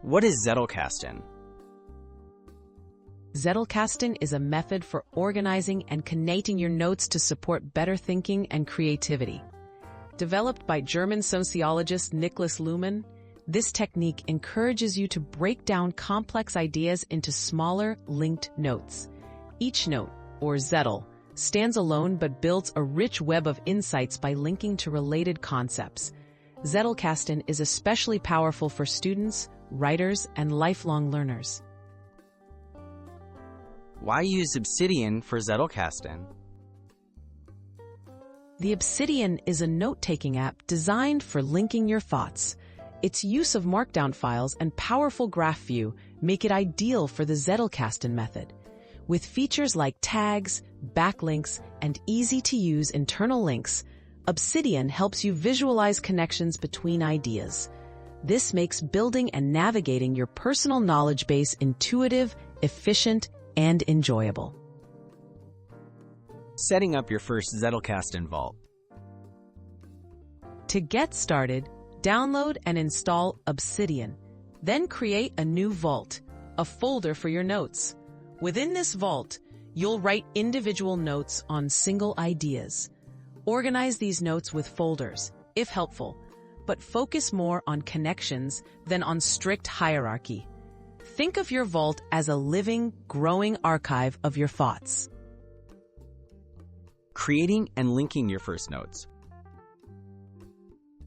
What is Zettelkasten? Zettelkasten is a method for organizing and connecting your notes to support better thinking and creativity. Developed by German sociologist Niklas Luhmann, this technique encourages you to break down complex ideas into smaller, linked notes. Each note, or Zettel, stands alone but builds a rich web of insights by linking to related concepts. Zettelkasten is especially powerful for students, writers, and lifelong learners. Why use Obsidian for Zettelkasten? The Obsidian is a note-taking app designed for linking your thoughts. Its use of markdown files and powerful graph view make it ideal for the Zettelkasten method. With features like tags, backlinks, and easy-to-use internal links, Obsidian helps you visualize connections between ideas. This makes building and navigating your personal knowledge base intuitive, efficient, and enjoyable. Setting up your first Zettelkasten vault. To get started, download and install Obsidian. Then create a new vault, a folder for your notes. Within this vault, you'll write individual notes on single ideas. Organize these notes with folders, if helpful, but focus more on connections than on strict hierarchy. Think of your vault as a living, growing archive of your thoughts. Creating and linking your first notes.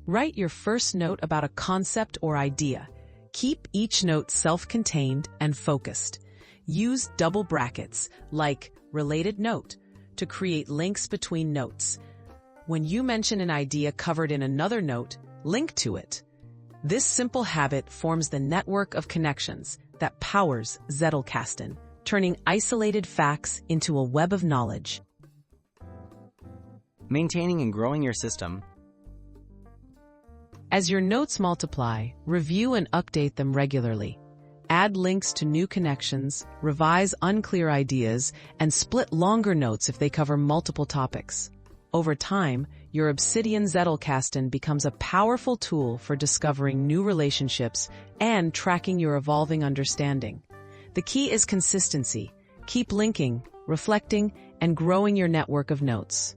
Write your first note about a concept or idea. Keep each note self-contained and focused. Use double brackets, like related note, to create links between notes. When you mention an idea covered in another note, link to it. This simple habit forms the network of connections that powers Zettelkasten, turning isolated facts into a web of knowledge. Maintaining and growing your system. As your notes multiply, review and update them regularly. Add links to new connections, revise unclear ideas, and split longer notes if they cover multiple topics. Over time, your Obsidian Zettelkasten becomes a powerful tool for discovering new relationships and tracking your evolving understanding. The key is consistency. Keep linking, reflecting, and growing your network of notes.